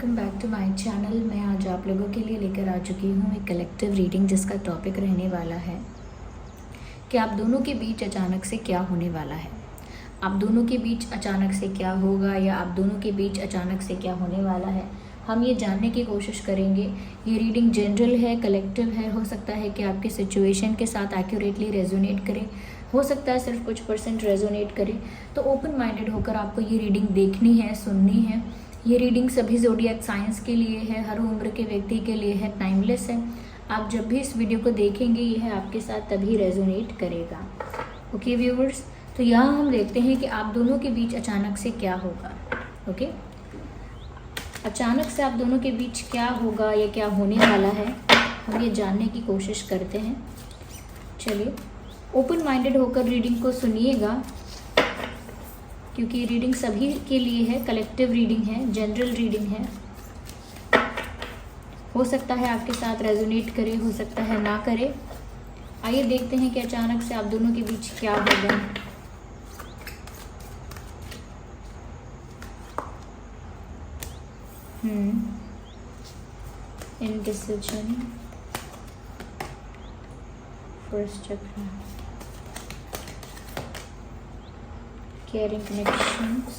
Welcome back to my channel. मैं आज आप लोगों के लिए लेकर आ चुकी हूँ एक कलेक्टिव रीडिंग जिसका टॉपिक रहने वाला है कि आप दोनों के बीच अचानक से क्या होने वाला है। आप दोनों के बीच अचानक से क्या होगा या आप दोनों के बीच अचानक से क्या होने वाला है, हम ये जानने की कोशिश करेंगे। ये रीडिंग जनरल है, कलेक्टिव है। हो सकता है कि आपके सिचुएशन के साथ एक्यूरेटली रेजोनेट करे, हो सकता है सिर्फ कुछ % रेजोनेट करे। तो ओपन माइंडेड होकर आपको ये रीडिंग देखनी है, सुननी है। ये रीडिंग सभी ज़ोडिएक साइंस के लिए है, हर उम्र के व्यक्ति के लिए है, टाइमलेस है। आप जब भी इस वीडियो को देखेंगे यह आपके साथ तभी रेजोनेट करेगा। ओके व्यूवर्स, तो यहाँ हम देखते हैं कि आप दोनों के बीच अचानक से क्या होगा। ओके, अचानक से आप दोनों के बीच क्या होगा या क्या होने वाला है, हम ये जानने की कोशिश करते हैं। चलिए ओपन माइंडेड होकर रीडिंग को सुनिएगा, क्योंकि रीडिंग सभी के लिए है, कलेक्टिव रीडिंग है, जनरल रीडिंग है। हो सकता है आपके साथ रेजोनेट करे, हो सकता है ना करे। आइए देखते हैं कि अचानक से आप दोनों के बीच क्या होगा। इनडिसिजन, फर्स्ट चक्र, caring connections,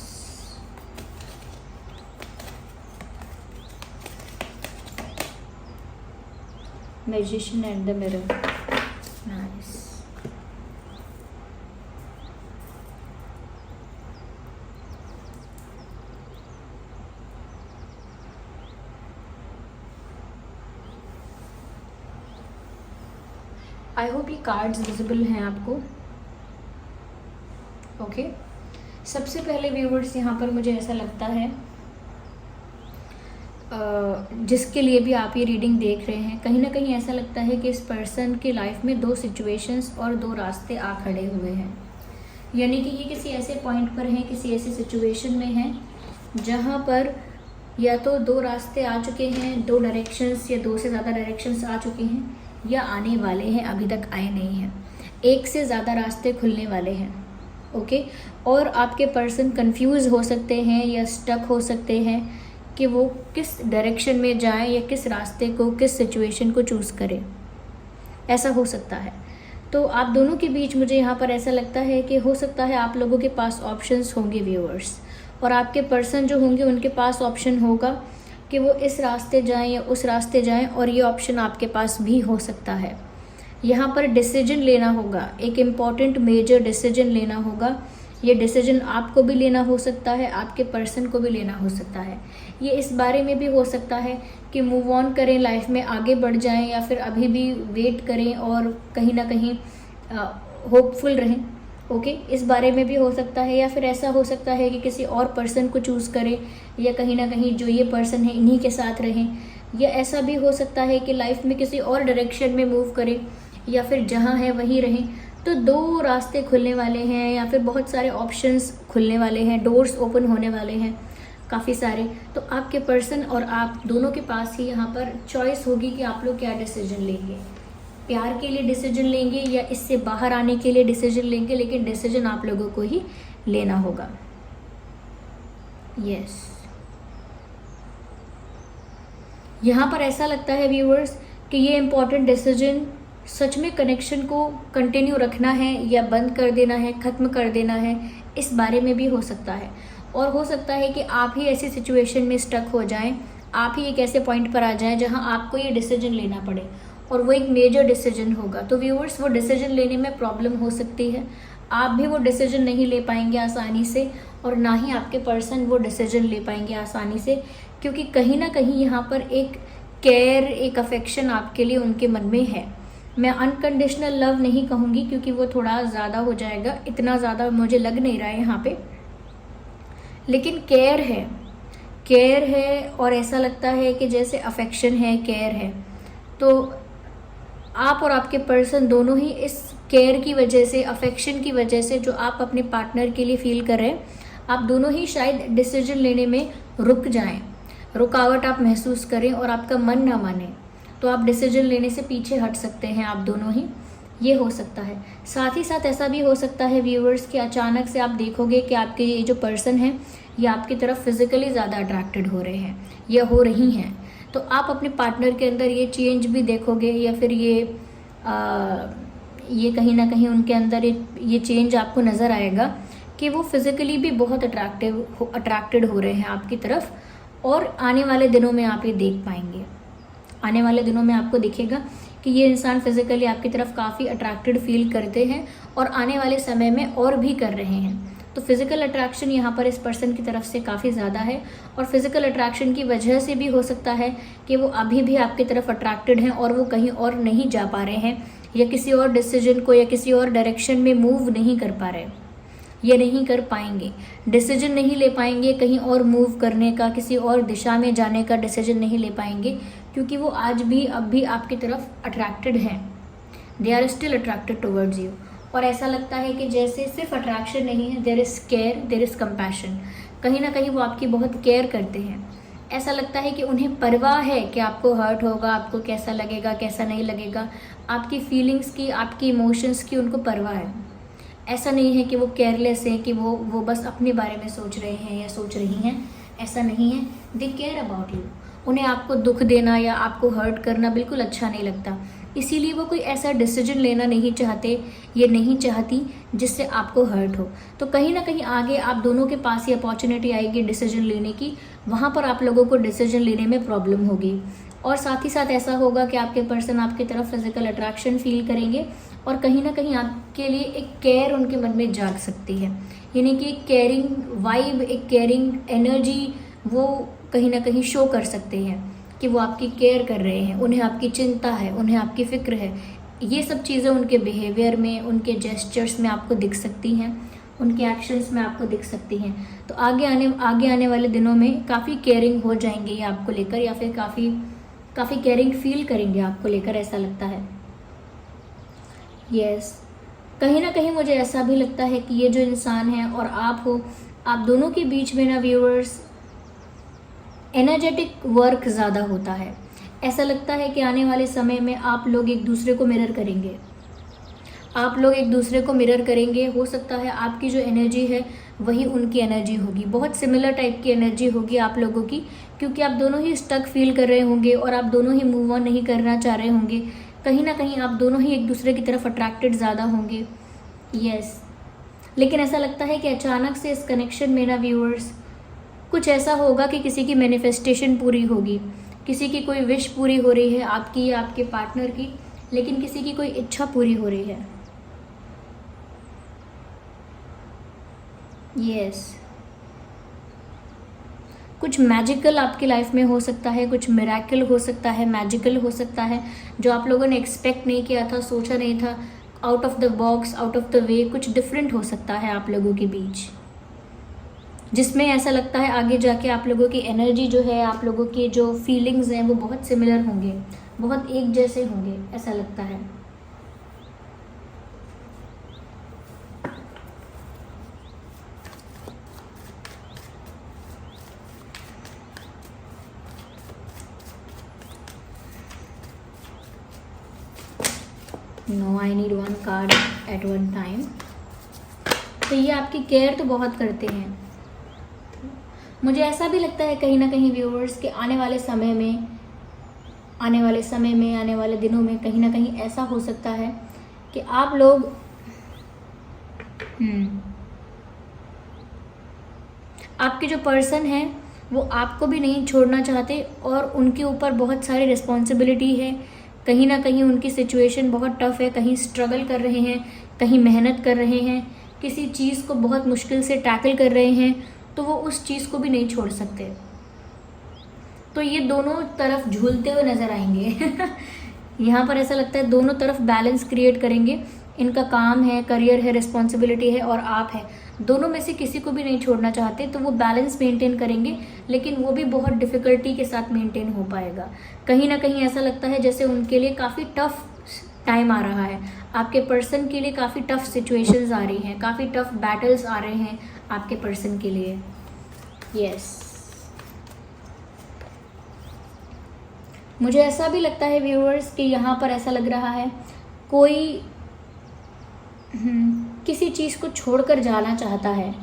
magician and the mirror. Nice. I hope ये कार्ड्स विजिबल हैं आपको। ओके, सबसे पहले व्यूवर्स यहाँ पर मुझे ऐसा लगता है जिसके लिए भी आप ये रीडिंग देख रहे हैं, कहीं ना कहीं ऐसा लगता है कि इस पर्सन की लाइफ में दो सिचुएशंस और दो रास्ते आ खड़े हुए हैं। यानी कि ये किसी ऐसे पॉइंट पर हैं, किसी ऐसी सिचुएशन में हैं जहाँ पर या तो दो रास्ते आ चुके हैं, दो डायरेक्शंस या दो से ज़्यादा डायरेक्शंस आ चुके हैं या आने वाले हैं, अभी तक आए नहीं हैं। एक से ज़्यादा रास्ते खुलने वाले हैं। ओके, और आपके पर्सन कंफ्यूज हो सकते हैं या स्टक हो सकते हैं कि वो किस डायरेक्शन में जाएं या किस रास्ते को, किस सिचुएशन को चूज़ करें। ऐसा हो सकता है। तो आप दोनों के बीच मुझे यहाँ पर ऐसा लगता है कि हो सकता है आप लोगों के पास ऑप्शंस होंगे व्यूअर्स, और आपके पर्सन जो होंगे उनके पास ऑप्शन होगा कि वो इस रास्ते जाएं या उस रास्ते जाएं, और ये ऑप्शन आपके पास भी हो सकता है। यहाँ पर डिसीजन लेना होगा, एक इम्पॉर्टेंट मेजर डिसीजन लेना होगा। ये डिसीजन आपको भी लेना हो सकता है, आपके पर्सन को भी लेना हो सकता है। ये इस बारे में भी हो सकता है कि मूव ऑन करें, लाइफ में आगे बढ़ जाएं, या फिर अभी भी वेट करें और कहीं ना कहीं होपफुल रहें। ओके, इस बारे में भी हो सकता है। या फिर ऐसा हो सकता है कि किसी और पर्सन को चूज़ करें, या कहीं ना कहीं जो ये पर्सन है इन्हीं के साथ रहें। या ऐसा भी हो सकता है कि लाइफ में किसी और डायरेक्शन में मूव करें, या फिर जहाँ है वहीं रहें। तो दो रास्ते खुलने वाले हैं, या फिर बहुत सारे ऑप्शंस खुलने वाले हैं, डोर्स ओपन होने वाले हैं काफ़ी सारे। तो आपके पर्सन और आप दोनों के पास ही यहाँ पर चॉइस होगी कि आप लोग क्या डिसीजन लेंगे। प्यार के लिए डिसीजन लेंगे या इससे बाहर आने के लिए डिसीजन लेंगे, लेकिन डिसीजन आप लोगों को ही लेना होगा। यस, यहाँ पर ऐसा लगता है व्यूअर्स कि ये इम्पॉर्टेंट डिसीजन सच में कनेक्शन को कंटिन्यू रखना है या बंद कर देना है, ख़त्म कर देना है, इस बारे में भी हो सकता है। और हो सकता है कि आप ही ऐसी सिचुएशन में स्टक हो जाएं, आप ही एक ऐसे पॉइंट पर आ जाएं जहां आपको ये डिसीजन लेना पड़े, और वो एक मेजर डिसीजन होगा। तो व्यूअर्स, वो डिसीजन लेने में प्रॉब्लम हो सकती है। आप भी वो डिसीजन नहीं ले पाएंगे आसानी से, और ना ही आपके पर्सन वो डिसीजन ले पाएंगे आसानी से, क्योंकि कहीं ना कहीं यहाँ पर एक केयर, एक अफेक्शन आपके लिए उनके मन में है। मैं अनकंडीशनल लव नहीं कहूँगी क्योंकि वो थोड़ा ज़्यादा हो जाएगा, इतना ज़्यादा मुझे लग नहीं रहा है यहाँ पे, लेकिन केयर है, केयर है। और ऐसा लगता है कि जैसे अफेक्शन है, केयर है। तो आप और आपके पर्सन दोनों ही इस केयर की वजह से, अफेक्शन की वजह से जो आप अपने पार्टनर के लिए फील कर रहे हैं, आप दोनों ही शायद डिसीजन लेने में रुक जाएं, रुकावट आप महसूस करें और आपका मन ना माने, तो आप डिसीजन लेने से पीछे हट सकते हैं आप दोनों ही। ये हो सकता है। साथ ही साथ ऐसा भी हो सकता है व्यूअर्स कि अचानक से आप देखोगे कि आपके ये जो पर्सन है ये आपकी तरफ फिजिकली ज़्यादा अट्रैक्टेड हो रहे हैं या हो रही हैं। तो आप अपने पार्टनर के अंदर ये चेंज भी देखोगे, या फिर ये कहीं ना कहीं उनके अंदर ये चेंज आपको नज़र आएगा कि वो फिज़िकली भी बहुत अट्रैक्टेड हो रहे हैं आपकी तरफ। और आने वाले दिनों में आप ये देख पाएंगे, आने वाले दिनों में आपको दिखेगा कि ये इंसान फिज़िकली आपकी तरफ काफ़ी अट्रैक्टेड फील करते हैं और आने वाले समय में और भी कर रहे हैं। तो फिज़िकल अट्रैक्शन यहाँ पर इस पर्सन की तरफ से काफ़ी ज़्यादा है, और फिज़िकल अट्रैक्शन की वजह से भी हो सकता है कि वो अभी भी आपकी तरफ अट्रैक्टेड हैं और वो कहीं और नहीं जा पा रहे हैं, या किसी और डिसीजन को या किसी और डायरेक्शन में मूव नहीं कर पा रहे, ये नहीं कर पाएंगे, डिसीजन नहीं ले पाएंगे कहीं और मूव करने का, किसी और दिशा में जाने का डिसीजन नहीं ले पाएंगे, क्योंकि वो आज भी अब भी आपकी तरफ अट्रैक्टेड हैं। They are still attracted towards you. और ऐसा लगता है कि जैसे सिर्फ अट्रैक्शन नहीं है, there is care, there is compassion. कहीं ना कहीं वो आपकी बहुत केयर करते हैं। ऐसा लगता है कि उन्हें परवाह है कि आपको हर्ट होगा, आपको कैसा लगेगा, कैसा नहीं लगेगा, आपकी फीलिंग्स की, आपकी इमोशंस की उनको परवाह है। ऐसा नहीं है कि वो केयरलेस है, कि वो बस अपने बारे में सोच रहे हैं या सोच रही हैं, ऐसा नहीं है। They care about you. उन्हें आपको दुख देना या आपको हर्ट करना बिल्कुल अच्छा नहीं लगता, इसीलिए वो कोई ऐसा डिसीजन लेना नहीं चाहते, ये नहीं चाहती जिससे आपको हर्ट हो। तो कहीं ना कहीं आगे आप दोनों के पास ये अपॉर्चुनिटी आएगी डिसीजन लेने की, वहाँ पर आप लोगों को डिसीजन लेने में प्रॉब्लम होगी। और साथ ही साथ ऐसा होगा कि आपके पर्सन आपकी तरफ फिजिकल अट्रैक्शन फील करेंगे, और कहीं ना कहीं आपके लिए एक केयर उनके मन में जाग सकती है, यानी कि एक केयरिंग वाइब, एक केयरिंग एनर्जी वो कहीं ना कहीं शो कर सकते हैं कि वो आपकी केयर कर रहे हैं, उन्हें आपकी चिंता है, उन्हें आपकी फ़िक्र है। ये सब चीज़ें उनके बिहेवियर में, उनके जेस्चर्स में आपको दिख सकती हैं, उनके एक्शंस में आपको दिख सकती हैं। तो आगे आने वाले दिनों में काफ़ी केयरिंग हो जाएंगे ये आपको लेकर, या फिर काफ़ी केयरिंग फील करेंगे आपको लेकर, ऐसा लगता है। यस, कहीं ना कहीं मुझे ऐसा भी लगता है कि ये जो इंसान है और आप हो, आप दोनों के बीच में ना व्यूअर्स एनर्जेटिक वर्क ज़्यादा होता है। ऐसा लगता है कि आने वाले समय में आप लोग एक दूसरे को मिरर करेंगे, आप लोग एक दूसरे को मिरर करेंगे। हो सकता है आपकी जो एनर्जी है वही उनकी एनर्जी होगी, बहुत सिमिलर टाइप की एनर्जी होगी आप लोगों की, क्योंकि आप दोनों ही स्टक फील कर रहे होंगे और आप दोनों ही मूव ऑन नहीं करना चाह रहे होंगे। कहीं ना कहीं आप दोनों ही एक दूसरे की तरफ अट्रैक्टेड ज़्यादा होंगे। यस, लेकिन ऐसा लगता है कि अचानक से इस कनेक्शन में ना व्यूअर्स कुछ ऐसा होगा कि किसी की मैनिफेस्टेशन पूरी होगी, किसी की कोई विश पूरी हो रही है, आपकी या आपके पार्टनर की, लेकिन किसी की कोई इच्छा पूरी हो रही है। यस, कुछ मैजिकल आपकी लाइफ में हो सकता है, कुछ मिरेकल हो सकता है, मैजिकल हो सकता है, जो आप लोगों ने एक्सपेक्ट नहीं किया था, सोचा नहीं था, out of the box, out of the way कुछ डिफरेंट हो सकता है आप लोगों के बीच, जिसमें ऐसा लगता है आगे जाके आप लोगों की एनर्जी जो है, आप लोगों के जो फीलिंग्स हैं वो बहुत सिमिलर होंगे, बहुत एक जैसे होंगे, ऐसा लगता है। No, I need one card at one time. तो ये आपकी केयर तो बहुत करते हैं। मुझे ऐसा भी लगता है कहीं ना कहीं व्यूअर्स के आने वाले दिनों में कहीं ना कहीं ऐसा हो सकता है कि आप लोग आपके जो पर्सन है वो आपको भी नहीं छोड़ना चाहते, और उनके ऊपर बहुत सारी रिस्पॉन्सिबिलिटी है। कहीं ना कहीं उनकी सिचुएशन बहुत टफ है, कहीं स्ट्रगल कर रहे हैं, कहीं मेहनत कर रहे हैं, किसी चीज़ को बहुत मुश्किल से टैकल कर रहे हैं, तो वो उस चीज़ को भी नहीं छोड़ सकते। तो ये दोनों तरफ झूलते हुए नज़र आएंगे यहाँ पर ऐसा लगता है दोनों तरफ बैलेंस क्रिएट करेंगे। इनका काम है, करियर है, रिस्पॉन्सिबिलिटी है, और आप है, दोनों में से किसी को भी नहीं छोड़ना चाहते, तो वो बैलेंस मेंटेन करेंगे, लेकिन वो भी बहुत डिफ़िकल्टी के साथ मेंटेन हो पाएगा। कहीं ना कहीं ऐसा लगता है जैसे उनके लिए काफ़ी टफ टाइम आ रहा है, आपके पर्सन के लिए काफ़ी टफ सिचुएशंस आ रही हैं, काफ़ी टफ बैटल्स आ रहे हैं आपके पर्सन के लिए। यस, मुझे ऐसा भी लगता है व्यूअर्स कि यहाँ पर ऐसा लग रहा है कोई किसी चीज़ को छोड़कर जाना चाहता है,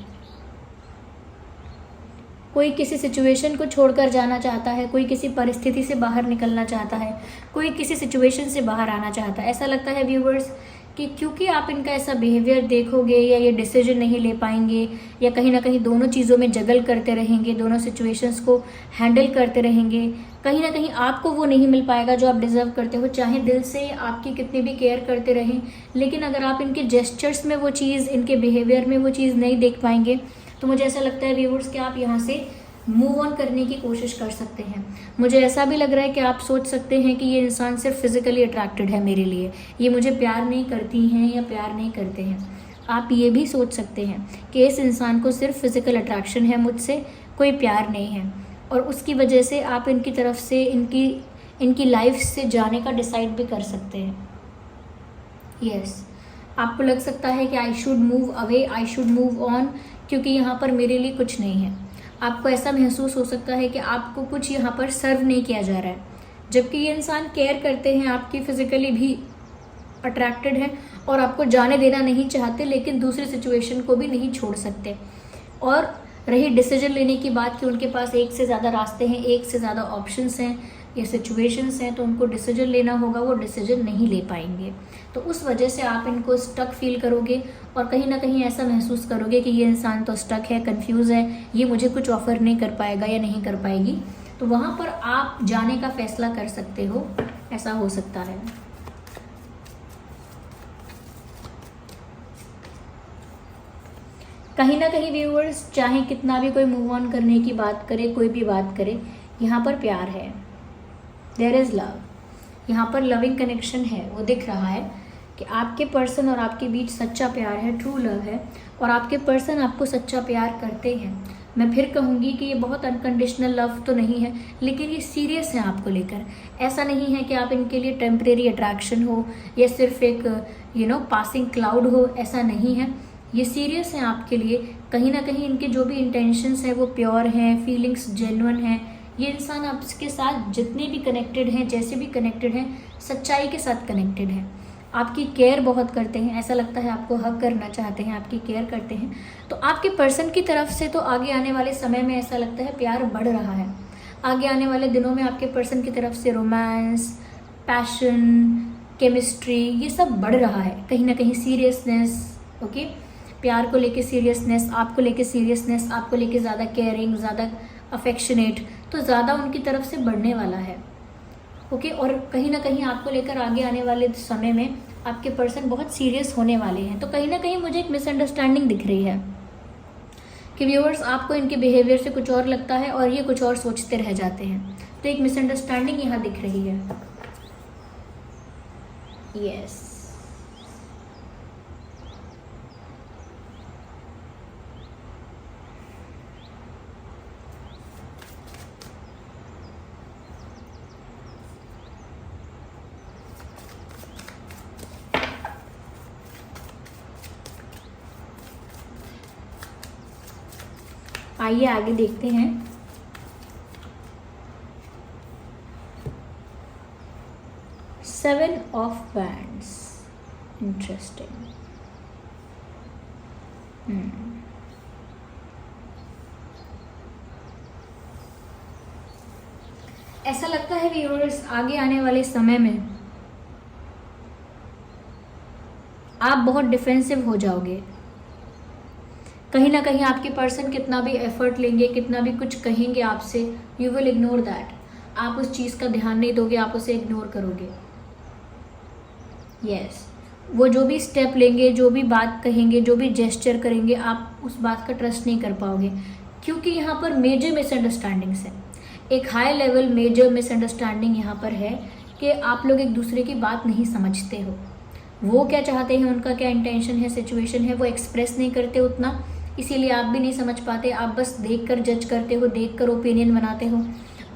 कोई किसी सिचुएशन को छोड़कर जाना चाहता है, कोई किसी परिस्थिति से बाहर निकलना चाहता है, कोई किसी सिचुएशन से बाहर आना चाहता है। ऐसा लगता है व्यूवर्स कि क्योंकि आप इनका ऐसा बिहेवियर देखोगे या ये डिसीजन नहीं ले पाएंगे या कहीं ना कहीं दोनों चीज़ों में जगल करते रहेंगे, दोनों सिचुएशंस को हैंडल करते रहेंगे, कहीं ना कहीं आपको वो नहीं मिल पाएगा जो आप डिज़र्व करते हो। चाहे दिल से आपकी कितनी भी केयर करते रहें, लेकिन अगर आप इनके जेस्चर्स में वो चीज़, इनके बिहेवियर में वो चीज़ नहीं देख पाएंगे, तो मुझे ऐसा लगता है व्यूअर्स कि आप यहाँ से मूव ऑन करने की कोशिश कर सकते हैं। मुझे ऐसा भी लग रहा है कि आप सोच सकते हैं कि ये इंसान सिर्फ फिजिकली अट्रैक्टेड है मेरे लिए, ये मुझे प्यार नहीं करती हैं या प्यार नहीं करते हैं। आप ये भी सोच सकते हैं कि इस इंसान को सिर्फ फिजिकल अट्रैक्शन है मुझसे, कोई प्यार नहीं है, और उसकी वजह से आप इनकी तरफ से इनकी लाइफ से जाने का डिसाइड भी कर सकते हैं। यस, आपको लग सकता है कि I should move away, I should move on, क्योंकि यहाँ पर मेरे लिए कुछ नहीं है। आपको ऐसा महसूस हो सकता है कि आपको कुछ यहाँ पर सर्व नहीं किया जा रहा है, जबकि ये इंसान केयर करते हैं, आपकी फिजिकली भी अट्रैक्टेड है और आपको जाने देना नहीं चाहते, लेकिन दूसरी सिचुएशन को भी नहीं छोड़ सकते। और रही डिसीजन लेने की बात कि उनके पास एक से ज़्यादा रास्ते हैं, एक से ज़्यादा ऑप्शंस हैं या सिचुएशंस हैं, तो उनको डिसीजन लेना होगा, वो डिसीजन नहीं ले पाएंगे। तो उस वजह से आप इनको स्टक फील करोगे और कहीं ना कहीं ऐसा महसूस करोगे कि ये इंसान तो स्टक है, कंफ्यूज है, ये मुझे कुछ ऑफर नहीं कर पाएगा या नहीं कर पाएगी। तो वहाँ पर आप जाने का फैसला कर सकते हो, ऐसा हो सकता है। कहीं ना कहीं व्यूअर्स, चाहे कितना भी कोई मूव ऑन करने की बात करे, कोई भी बात करे, यहाँ पर प्यार है, देयर इज़ लव, यहाँ पर लविंग कनेक्शन है, वो दिख रहा है कि आपके पर्सन और आपके बीच सच्चा प्यार है, ट्रू लव है, और आपके पर्सन आपको सच्चा प्यार करते हैं। मैं फिर कहूँगी कि ये बहुत अनकंडीशनल लव तो नहीं है, लेकिन ये सीरियस है आपको लेकर। ऐसा नहीं है कि आप इनके लिए टेम्परेरी अट्रैक्शन हो या सिर्फ एक पासिंग क्लाउड हो, ऐसा नहीं है। ये सीरियस है आपके लिए। कहीं ना कहीं इनके जो भी इंटेंशंस हैं वो प्योर हैं, फीलिंग्स जेन्युइन हैं। ये इंसान आपके साथ जितने भी कनेक्टेड हैं, जैसे भी कनेक्टेड हैं, सच्चाई के साथ कनेक्टेड हैं। आपकी केयर बहुत करते हैं, ऐसा लगता है आपको हग करना चाहते हैं, आपकी केयर करते हैं। तो आपके पर्सन की तरफ से तो आगे आने वाले समय में ऐसा लगता है प्यार बढ़ रहा है। आगे आने वाले दिनों में आपके पर्सन की तरफ से रोमांस, पैशन, केमिस्ट्री, ये सब बढ़ रहा है। कहीं ना कहीं सीरियसनेस, ओके, प्यार को लेके सीरियसनेस, आपको लेके सीरियसनेस, आपको लेके ज़्यादा केयरिंग, ज़्यादा अफेक्शनेट, तो ज़्यादा उनकी तरफ से बढ़ने वाला है, ओके। और कहीं ना कहीं आपको लेकर आगे आने वाले समय में आपके पर्सन बहुत सीरियस होने वाले हैं। तो कहीं ना कहीं मुझे एक मिसअंडरस्टैंडिंग दिख रही है कि व्यूअर्स, आपको इनके बिहेवियर से कुछ और लगता है और ये कुछ और सोचते रह जाते हैं। तो एक मिसअंडरस्टैंडिंग यहाँ दिख रही है। यस, आइए आगे देखते हैं। Seven of wands, interesting. ऐसा लगता है व्यूअर्स, आगे आने वाले समय में आप बहुत डिफेंसिव हो जाओगे। कहीं ना कहीं आपके पर्सन कितना भी एफर्ट लेंगे, कितना भी कुछ कहेंगे आपसे, यू विल इग्नोर दैट। आप उस चीज़ का ध्यान नहीं दोगे, आप उसे इग्नोर करोगे। यस, वो जो भी स्टेप लेंगे, जो भी बात कहेंगे, जो भी जेस्चर करेंगे, आप उस बात का ट्रस्ट नहीं कर पाओगे, क्योंकि यहाँ पर मेजर मिसअंडरस्टैंडिंग्स है। एक हाई लेवल मेजर मिसअंडरस्टैंडिंग यहाँ पर है कि आप लोग एक दूसरे की बात नहीं समझते हो। वो क्या चाहते हैं, उनका क्या इंटेंशन है, सिचुएशन है, वो एक्सप्रेस नहीं करते उतना, इसीलिए आप भी नहीं समझ पाते। आप बस देखकर जज करते हो, देखकर ओपिनियन बनाते हो।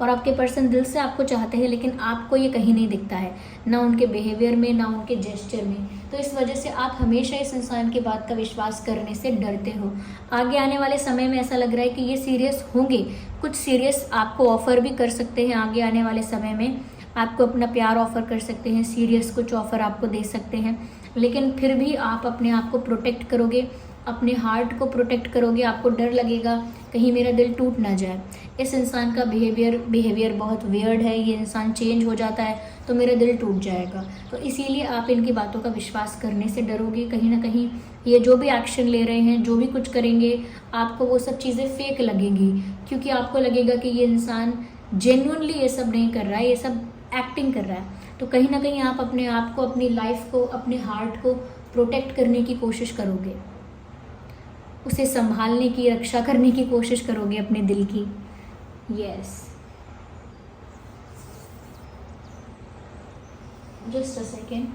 और आपके पर्सन दिल से आपको चाहते हैं, लेकिन आपको ये कहीं नहीं दिखता है, ना उनके बिहेवियर में, ना उनके जेस्चर में। तो इस वजह से आप हमेशा इस इंसान की बात का विश्वास करने से डरते हो। आगे आने वाले समय में ऐसा लग रहा है कि ये सीरियस होंगे, कुछ सीरियस आपको ऑफर भी कर सकते हैं आगे आने वाले समय में। आपको अपना प्यार ऑफ़र कर सकते हैं, सीरियस कुछ ऑफ़र आपको दे सकते हैं, लेकिन फिर भी आप अपने आप को प्रोटेक्ट करोगे, अपने हार्ट को प्रोटेक्ट करोगे। आपको डर लगेगा कहीं मेरा दिल टूट ना जाए, इस इंसान का बिहेवियर बहुत वियर्ड है, ये इंसान चेंज हो जाता है तो मेरा दिल टूट जाएगा। तो इसीलिए आप इनकी बातों का विश्वास करने से डरोगे। कहीं ना कहीं ये जो भी एक्शन ले रहे हैं, जो भी कुछ करेंगे, आपको वो सब चीज़ें फेक लगेंगी, क्योंकि आपको लगेगा कि ये इंसान जेन्युइनली ये सब नहीं कर रहा है, ये सब एक्टिंग कर रहा है। तो कहीं ना कहीं आप अपने आप को, अपनी लाइफ को, अपने हार्ट को प्रोटेक्ट करने की कोशिश करोगे, उसे संभालने की, रक्षा करने की कोशिश करोगे अपने दिल की। Yes, just a second.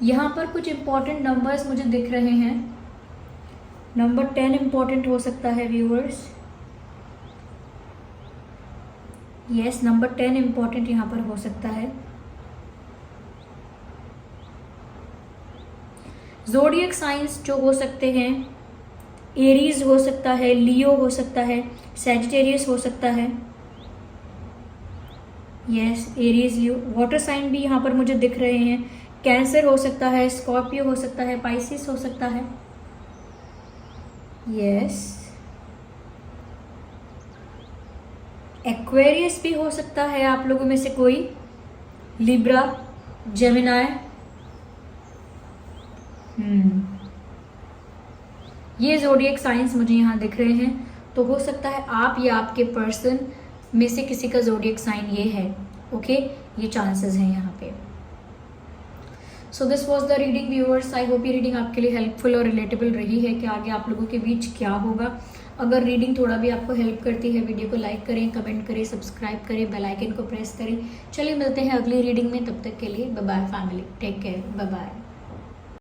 यहाँ पर कुछ इम्पॉर्टेंट नंबर्स मुझे दिख रहे हैं। नंबर 10 इम्पॉर्टेंट हो सकता है व्यूअर्स। यस, नंबर 10 इम्पॉर्टेंट यहाँ पर हो सकता है। ज़ोडिएक साइंस जो हो सकते हैं, एरीज हो सकता है, लियो हो सकता है, सैजिटेरियस हो सकता है। यस, एरीज, लियो। वाटर साइन भी यहाँ पर मुझे दिख रहे हैं। कैंसर हो सकता है, स्कॉर्पियो हो सकता है, पाइसिस हो सकता है। यस, एक्वेरियस भी हो सकता है आप लोगों में से कोई, लिब्रा, जेमिनाई। ये ज़ोडिएक साइंस मुझे यहाँ दिख रहे हैं। तो हो सकता है आप या आपके पर्सन में से किसी का ज़ोडिएक साइन ये है। ओके, ये चांसेस हैं यहाँ पे। So this was the reading viewers. I hope ये रीडिंग आपके लिए हेल्पफुल और रिलेटेबल रही है कि आगे आप लोगों के बीच क्या होगा। अगर रीडिंग थोड़ा भी आपको हेल्प करती है, वीडियो को लाइक करें, कमेंट करें, सब्सक्राइब करें, बेल आइकन को प्रेस करें। चलिए मिलते हैं अगली रीडिंग में, तब तक के लिए bye bye family, take care, bye bye.